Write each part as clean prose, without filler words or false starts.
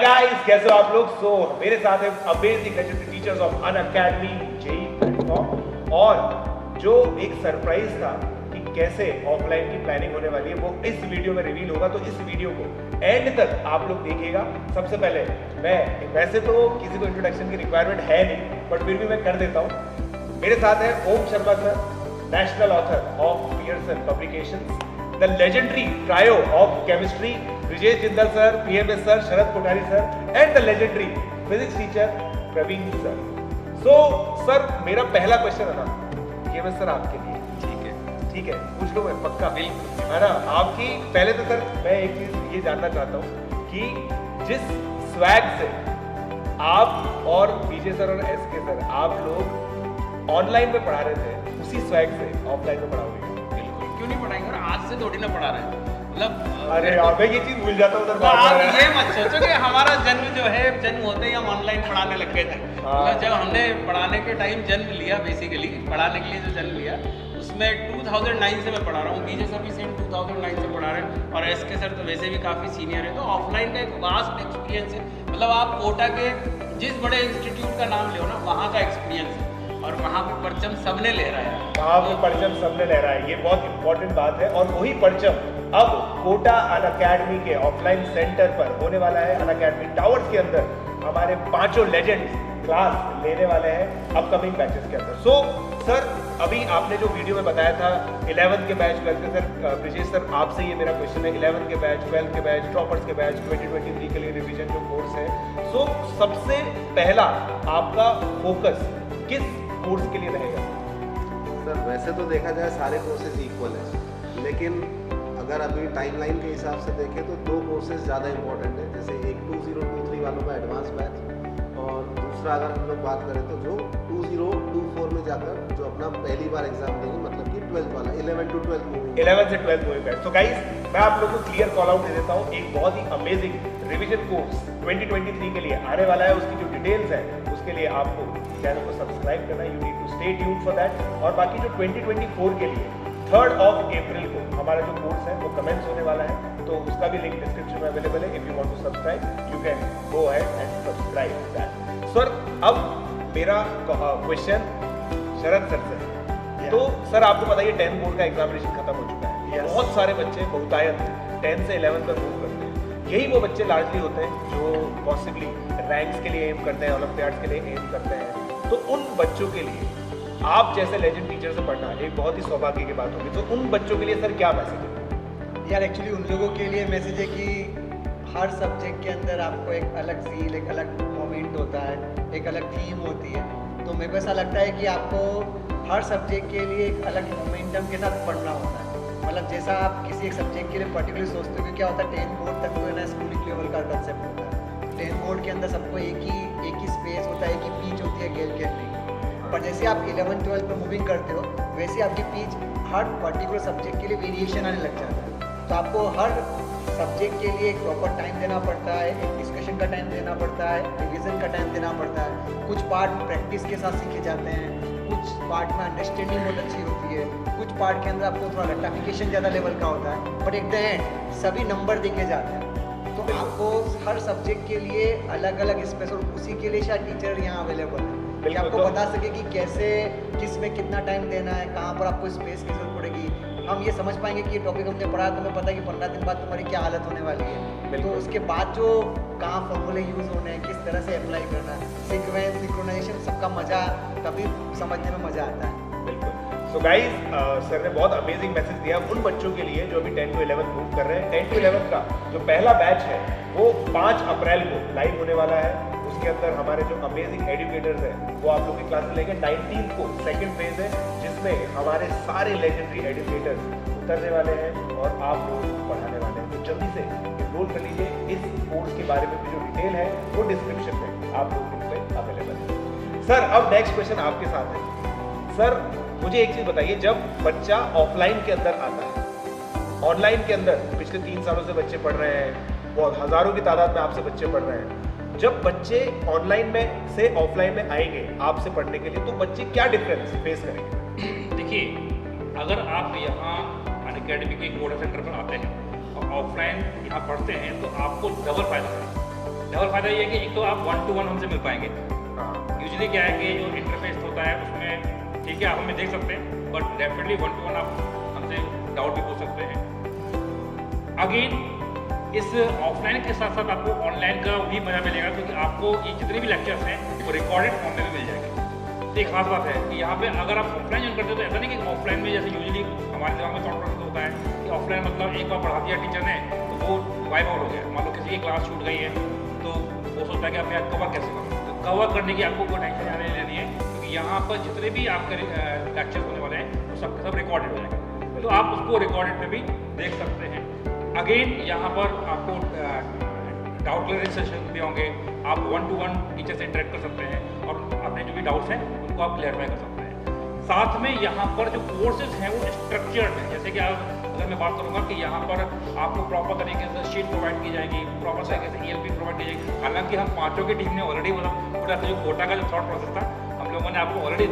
Guys, कैसे हो आप लोग? मेरे साथ है amazing legendary teachers of Unacademy JEE platform, और जो एक सरप्राइज था कि कैसे ऑफलाइन की प्लानिंग होने वाली है वो इस वीडियो में रिवील होगा। तो इस वीडियो को एंड तक आप लोग देखिएगा। सबसे पहले वैसे तो किसी को इंट्रोडक्शन की रिक्वायरमेंट है नहीं, बट फिर भी मैं कर देता हूँ। मेरे साथ है Om Sharma sir, national author of Pearson publications, the legendary trio of chemistry Brijesh Jindal sir, PMS sir, Sharad Kothari sir, and the legendary physics teacher Praveen sir. Sir मेरा पहला क्वेश्चन है ना पीएमएस सर आपके लिए, ठीक है पूछ लो, मैं पक्का है ना आपकी। पहले तो सर मैं एक चीज ये जानना चाहता हूँ कि जिस स्वैग से आप और पीजे सर और एसके सर आप लोग ऑनलाइन में पढ़ा रहे थे, उसी स्वैग से ऑफलाइन में पढ़ाओगे? बिल्कुल, क्यों नहीं पढ़ाएंगे। और आज से थोड़ी ना पढ़ा रहे हैं, मतलब अरे यार मैं ये चीज भूल जाता हूँ तो आप ये मत सोचो कि हमारा जन्म जो है, जन्म होते ही हम ऑनलाइन पढ़ाने लग गए थे। मतलब जब हमने पढ़ाने के टाइम जन्म लिया, बेसिकली पढ़ाने के लिए जो जन्म लिया, उसमें 2009 से मैं पढ़ा रहा हूँ। बीजे सर भी सेम 2009 से पढ़ा रहे हैं, और एसके सर तो वैसे भी काफ़ी सीनियर है। तो ऑफलाइन का एक वास्ट एक्सपीरियंस है। मतलब आप कोटा के जिस बड़े इंस्टीट्यूट का नाम लो ना, वहाँ का एक्सपीरियंस है, और वहाँ पे परचम सबने ले रहा है। वहाँ पे परचम सबने ले रहा है, ये बहुत इंपॉर्टेंट बात है। और वही परचम अब कोटा अनअकैडमी के ऑफलाइन सेंटर पर होने वाला है। अनअकैडमी टावर्स के अंदर हमारे पांचों लेजेंड्स क्लास लेने वाले हैं अपकमिंग बैचेस के अंदर। सर अभी आपने जो वीडियो में बताया था 11th के बैच, 12th के, सर ब्रिजेश सर आपसे ये मेरा क्वेश्चन है, 11th के बैच, 12th के बैच, ड्रॉपर्स के बैच 2023 के लिए रिवीजन जो कोर्स है, सबसे पहला आपका फोकस किस कोर्स के लिए रहेगा? सर वैसे तो देखा जाए सारे कोर्सेज इक्वल है, लेकिन अगर अभी टाइमलाइन के हिसाब से देखें तो दो कोर्सेज ज़्यादा इंपॉर्टेंट है। जैसे एक 2023 वालों का एडवांस बैच, और दूसरा अगर हम लोग बात करें तो जो 2024 में जाकर जो अपना पहली बार एग्जाम देंगे, मतलब कि 12th वाला 11 to 12 मूविंग, 11 से 12 मूविंग बैच। तो गाइस मैं आप लोगों को क्लियर कॉल आउट दे देता हूँ, एक बहुत ही अमेजिंग रिवीजन कोर्स 2023 के लिए आने वाला है। उसकी जो डिटेल्स है उसके लिए आपको चैनल को सब्सक्राइब करना है, you need to stay tuned for that. और बाकी जो 2024 के लिए 3rd of April को हमारा जो कोर्स है वो कमेंट्स होने वाला है, तो उसका भी लिंक डिस्क्रिप्शन में अवेलेबल है। If you want to subscribe you can go ahead and subscribe that. Sir अब मेरा क्वेश्चन शरद सर से है। तो सर आपको बताइए 10th बोर्ड का एग्जामिनेशन खत्म हो चुका है। बहुत सारे बच्चे बहुतायत 10 से 11 तक मूव करते हैं। यही वो बच्चे लार्जली होते हैं जो पॉसिबली रैंक्स के लिए एम करते हैं, ओलंपियाड्स के लिए एम करते हैं। तो उन बच्चों के लिए आप जैसे लेजेंड टीचर से पढ़ना एक बहुत ही सौभाग्य की बात होगी। तो उन बच्चों के लिए सर क्या मैसेज है? यार एक्चुअली उन लोगों के लिए मैसेज है कि हर सब्जेक्ट के अंदर आपको एक अलग ज़ील, एक अलग मोमेंट होता है, एक अलग थीम होती है। तो मेरे को ऐसा लगता है कि आपको हर सब्जेक्ट के लिए एक अलग मोमेंटम के साथ पढ़ना होता है। मतलब जैसा आप किसी एक सब्जेक्ट के लिए पर्टिकुलर सोचते हो कि क्या होता है, 10th बोर्ड तक तो है ना स्कूलिंग लेवल का कंसेप्ट होता है। 10th बोर्ड के अंदर सबको एक ही स्पेस होता है, एक ही पीच होती है गेम खेलने की। पर जैसे आप 11th 12th में मूविंग करते हो, वैसे आपकी पीच हर पर्टिकुलर सब्जेक्ट के लिए वेरिएशन आने लग जाता है। तो आपको हर सब्जेक्ट के लिए एक प्रॉपर टाइम देना पड़ता है, एक डिस्कशन का टाइम देना पड़ता है, रिवीजन का टाइम देना पड़ता है। कुछ पार्ट प्रैक्टिस के साथ सीखे जाते हैं, कुछ पार्ट में अंडरस्टैंडिंग बहुत अच्छी होती है, कुछ पार्ट के अंदर आपको थोड़ा रट्टाफिकेशन ज़्यादा लेवल का होता है, बट एट द एंड सभी नंबर देखे जाते हैं। तो आपको हर सब्जेक्ट के लिए अलग अलग स्पेस, और उसी के लिए शायद टीचर यहाँ अवेलेबल है कि आपको बता सके कि कैसे, किस में कितना टाइम देना है, कहाँ पर आपको स्पेस की जरूरत पड़ेगी। हम ये समझ पाएंगे कि ये टॉपिक हमने पढ़ा तो हमें पता है कि 15 दिन बाद तुम्हारी क्या हालत होने वाली है। तो उसके बाद जो कहाँ फॉर्मूले यूज़ होने हैं, किस तरह से अप्लाई करना है, सीक्वेंस, सिंक्रोनाइजेशन, सबका मज़ा तभी समझने में मज़ा आता है। बिल्कुल। सो गाइस सर ने बहुत अमेजिंग मैसेज दिया उन बच्चों के लिए जो अभी 10 to 11 मूव कर रहे हैं। 10 to 11 का जो पहला बैच है वो 5 अप्रैल को लाइव होने वाला है। उसके अंदर हमारे जो अमेजिंग एजुकेटर्स हैं वो आप लोग की क्लास लेंगे। 19 को सेकंड फेज है जिसमें हमारे सारे लेजेंडरी एजुकेटर्स उतरने वाले हैं और आप लोग पढ़ाने वाले हैं। तो जल्दी से एनरोल कर लीजिए। इस कोर्स के बारे में भी जो डिटेल है वो डिस्क्रिप्शन में आप लोग के लिए अवेलेबल है। सर अब नेक्स्ट क्वेश्चन आपके साथ है। सर मुझे एक चीज बताइए, जब बच्चा ऑफलाइन के अंदर आता है, ऑनलाइन के अंदर पिछले 3 सालों से बच्चे पढ़ रहे हैं, बहुत हजारों की तादाद में आपसे बच्चे पढ़ रहे हैं। जब बच्चे ऑनलाइन में से ऑफलाइन में आएंगे आपसे पढ़ने के लिए, तो बच्चे क्या डिफरेंस फेस करेंगे? देखिए, अगर आप यहाँ अनअकैडमी के कोटा सेंटर पर आते हैं और ऑफलाइन यहाँ पढ़ते हैं तो आपको डबल फायदा है। डबल फायदा ये है कि एक तो आप 1-to-1 हमसे मिल पाएंगे। हाँ यूजुअली क्या है कि जो इंटरफेस होता है उसमें ठीक है आप हमें देख सकते हैं, बट डेफिनेटली 1-to-1 आप हमसे डाउट भी पूछ सकते हैं। अगेन इस ऑफलाइन के साथ साथ आपको ऑनलाइन का भी मजा मिलेगा, क्योंकि आपको ये जितने भी लेक्चर्स हैं वो रिकॉर्डेड फॉर्म में भी मिल जाएंगे। तो एक खास बात है कि यहाँ पे अगर आप ऑफलाइन ज्वाइन करते हो तो ऐसा नहीं कि ऑफलाइन में जैसे यूजुअली हमारे दिमाग में थॉट प्रोसेस होता है कि ऑफलाइन मतलब एक बार पढ़ा दिया टीचर ने तो वो वाइप आउट हो गया। मान लो किसी की क्लास छूट गई है तो वो सोचता है कि अब मैं कवर कैसे करूँ, तो कवर करने की आपको कोई टेंशन नहीं लेनी है, क्योंकि यहाँ पर जितने भी आपके लेक्चर्स होने वाले हैं वो सब सब रिकॉर्डेड हो जाएगा, तो आप उसको रिकॉर्डेड में भी देख सकते हैं। अगेन यहाँ पर आपको डाउट क्लियरिंग सेशन भी होंगे, आप 1-to-1 टीचर से इंटरेक्ट कर सकते हैं और अपने जो भी डाउट्स हैं उनको आप क्लियरफाई कर सकते हैं। साथ में यहाँ पर जो कोर्सेज हैं वो स्ट्रक्चर्ड हैं, जैसे कि अगर मैं बात करूँगा कि यहाँ पर आपको प्रॉपर तरीके से शीट प्रोवाइड की जाएगी, प्रॉपर तरीके से ELP प्रोवाइड की जाएगी। हालांकि हम पाँचों की टीम ने ऑलरेडी मतलब पूरा जो कोटा का जो थॉट प्रोसेस था हम लोगों ने आपको ऑलरेडी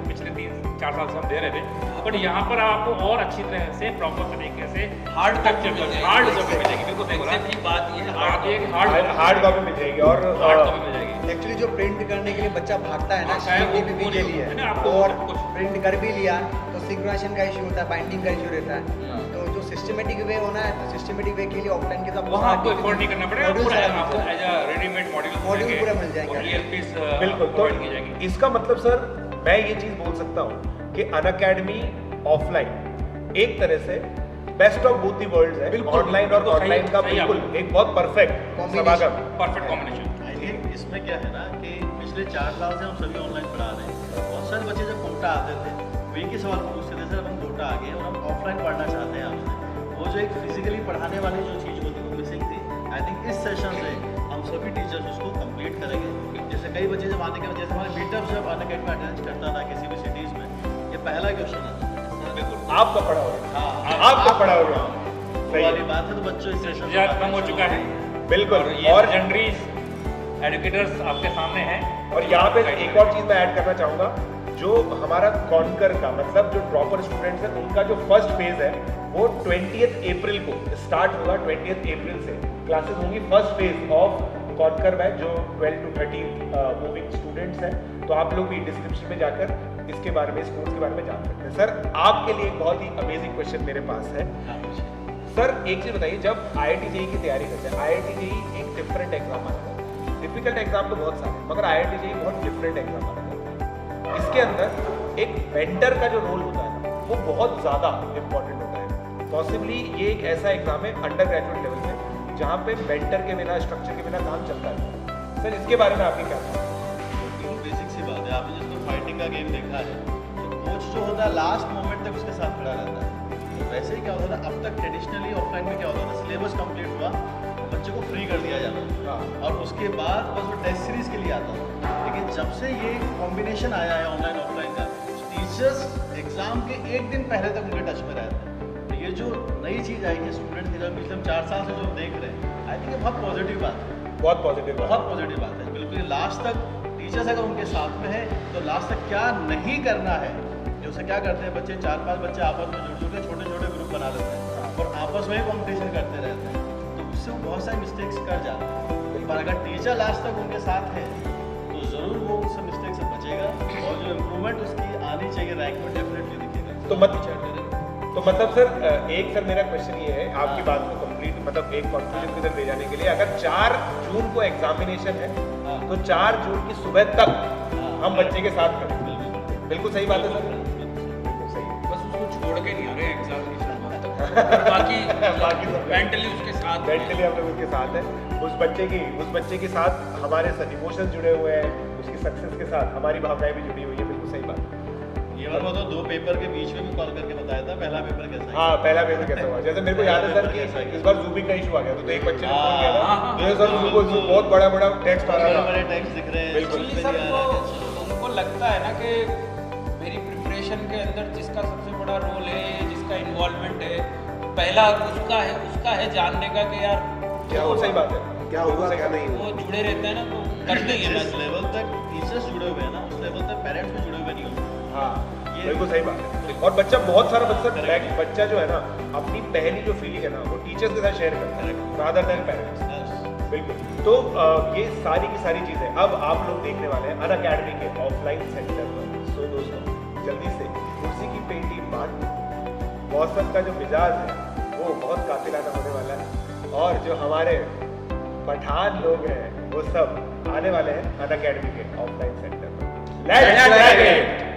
पिछले 3-4 साल से हम दे रहे थे, बट यहाँ पर आपको और अच्छी तरह से प्रॉपर तरीके से हार्ड हार्ड कॉपी मिलेगी। बिल्कुल सही बोला, एग्जैक्टली बात ये है, बात ये है कि हार्ड कॉपी मिल जाएगी और हार्ड कॉपी मिल जाएगी। एक्चुअली जो प्रिंट करने के लिए बच्चा भागता है ना हाँ, चाहे वो CPP के लिए, है ना, आपको और कुछ प्रिंट कर भी लिया तो सिंक्रोनाइजेशन का इशू होता है, बाइंडिंग का इशू रहता है। तो जो सिस्टमेटिक वे होना है तो सिस्टमेटिक वे के लिए ऑफलाइन के साथ वहाँ आपको एफर्ट नहीं करना पड़ेगा, Modules पूरा सारे आपको मिल एज अ रेडीमेड Module पूरा मिल जाएंगे। और ELPs बिल्कुल। तो प्रोवाइड की जाएगी। इसका मतलब सर मैं ये चीज बोल सकता हूँ कि अनअकैडमी ऑफलाइन एक तरह से best of both the worlds है, बिल्कुल, ऑनलाइन और बिल्कुल सही- ऑनलाइन का सही बिल्कुल आपने। एक बहुत परफेक्ट Combination। समागम। Perfect combination. आई थिंक इसमें क्या है ना कि पिछले 4 साल से हम सभी ऑनलाइन पढ़ा रहे हैं। बहुत सारे बच्चे जब कोटा आते थे वही के सवाल पूछते थे, सर हम कोटा आ गए और हम ऑफलाइन पढ़ना चाहते हैं आपसे। वो जो एक फिजिकली पढ़ाने वाली जो चीज़ होती वो मिसिंग थी। आई थिंक इस सेशन से हम सभी टीचर्स उसको कंप्लीट करेंगे। जैसे कई बच्चे जब आने के जैसे हमारे मीटअप जब अनअकैडमी में अटेंड करता था किसी भी सिटीज़ में, ये पहला क्वेश्चन आता था, बिल्कुल आपका पढ़ा हो गया, हाँ आपका पढ़ा हो गया। वो सही वाली है। बात है, तो बच्चों इस सेशन इंतजार खत्म हो चुका है बिल्कुल। और ये और लेजेंडरीज एजुकेटर्स आपके सामने हैं। और यहाँ पे एक और चीज मैं ऐड करना चाहूंगा, जो हमारा कॉन्कर का मतलब जो ड्रॉपर स्टूडेंट्स हैं उनका जो फर्स्ट फेज है वो 20th अप्रैल को स्टार्ट होगा। 20th अप्रैल से क्लासेस होंगी, first phase of conquer batch जो 12 to 13 मूविंग स्टूडेंट्स हैं। तो आप लोग भी डिस्क्रिप्शन में जाकर इसके बारे में, इस कोर्स के बारे में जान सकते हैं। सर आपके लिए एक बहुत ही अमेजिंग क्वेश्चन मेरे पास है। सर एक चीज बताइए, जब IIT JEE की तैयारी करते हैं, IIT JEE एक डिफरेंट एग्जाम माना जाता है। डिफिकल्ट एग्जाम तो बहुत सारे हैं, मगर IIT JEE बहुत डिफरेंट एग्जाम माना जाता है। इसके अंदर एक मेंटर का जो रोल होता है ना वो बहुत ज़्यादा इंपॉर्टेंट होता है। पॉसिबली ये एक ऐसा एग्जाम है अंडर ग्रेजुएट लेवल पे जहाँ पे मेंटर के बिना, स्ट्रक्चर के बिना काम चलता है। सर इसके बारे में आपकी क्या बात है? बेसिक सी बात है, आपने जिसको फाइटिंग का गेम देखा है तो कोच जो होता है लास्ट मोमेंट तक उसके साथ खड़ा रहता है। तो वैसे ही क्या होता था अब तक ट्रेडिशनली ऑफलाइन में क्या होता था, सिलेबस कंप्लीट हुआ बच्चे को फ्री कर दिया जाता था हाँ। और उसके बाद बस वो टेस्ट सीरीज के लिए आता था। लेकिन जब से ये कॉम्बिनेशन आया है ऑनलाइन ऑफलाइन का, टीचर्स एग्जाम के एक दिन पहले तक उनके टच में रहते हैं। तो ये जो नई चीज़ आई है स्टूडेंट की, जब पिछले 4 साल से जो देख रहे हैं, आई थिंक ये बहुत पॉजिटिव बात है, बहुत पॉजिटिव बात बहुत पॉजिटिव बात है। बिल्कुल लास्ट तक टीचर्स अगर उनके साथ में है तो लास्ट तक क्या नहीं करना है, जो से क्या करते हैं बच्चे 4-5 बच्चे आपस में जुड़ के छोटे छोटे ग्रुप बना लेते हैं और आपस में ही कॉम्पिटिशन करते रहते हैं, तो उससे वो बहुत सारी मिस्टेक्स कर जाते हैं। पर अगर टीचर लास्ट तक उनके साथ है तो ज़रूर वो उस मिस्टेक से बचेगा और जो इम्प्रूवमेंट उसकी आनी चाहिए रैंक में डेफिनेटली दिखेगा। तो मतलब सर एक सर मेरा क्वेश्चन ये है आपकी बात को कंप्लीट मतलब एक कंक्लूजन की तरफ ले जाने के लिए, अगर 4 जून को एग्जामिनेशन है तो 4 जून की सुबह तक हम बच्चे के साथ करें। बिल्कुल सही बात है सर, बिल्कुल सही है। बस उसको छोड़ के नहीं आ रहे एग्जामिनेशन बाकी बाकी सब मेंटली उसके साथ हैं। मेंटली हम लोग उसके साथ हैं। उस बच्चे के साथ हमारे इमोशंस जुड़े हुए हैं, उसकी सक्सेस के साथ हमारी भावनाएं भी जुड़ी हुई है। बिल्कुल सही बात है। ये बात तो 2 पेपर के बीच में भी कॉल करके बताया था पहला पेपर कैसा है। हाँ पहला पेपर कैसा हुआ, जैसे मेरे को याद है सर कि इस बार जूबी का इशू आ गया तो एक बच्चे ने फोन किया था तो सर उनको बहुत बड़ा बड़ा टेक्स्ट आ रहा बड़े था। टेक्स्ट दिख रहे हैं। बिल्कुल। एक्चुअली सर वो उनको लगता है ना कि मेरी प्रिपरेशन के अंदर जिसका सबसे बड़ा रोल है, जिसका इन्वॉल्वमेंट है, पहला उसका है जानने का कि यार क्या वो सही बात है, क्या हुआ क्या नहीं हुआ। वो जुड़े रहते हैं ना तो करते ही है जिस ना। लेवल तक टीचर्स जुड़े हुए हैं ना उस लेवल तक पेरेंट्स भी जुड़े हुए नहीं होते। हाँ बिल्कुल सही बात है। और बच्चा बहुत सारा बच्चा जो है ना अपनी पहली जो फीलिंग है ना वो टीचर्स के साथ शेयर करता है रादर देन पेरेंट्स। बिल्कुल। तो ये सारी की सारी चीजें अब आप लोग देखने वाले हैं अनअकैडमी के ऑफलाइन सेंटर पर। सो दोस्तों जल्दी से कुर्सी की पेटी बांट दो। मौसम का जो मिजाज है वो बहुत कातिलाना होने वाला है और जो हमारे पठान लोग हैं वो सब आने वाले हैं अनअकैडमी के ऑफलाइन सेंटर पर। Let's dragon!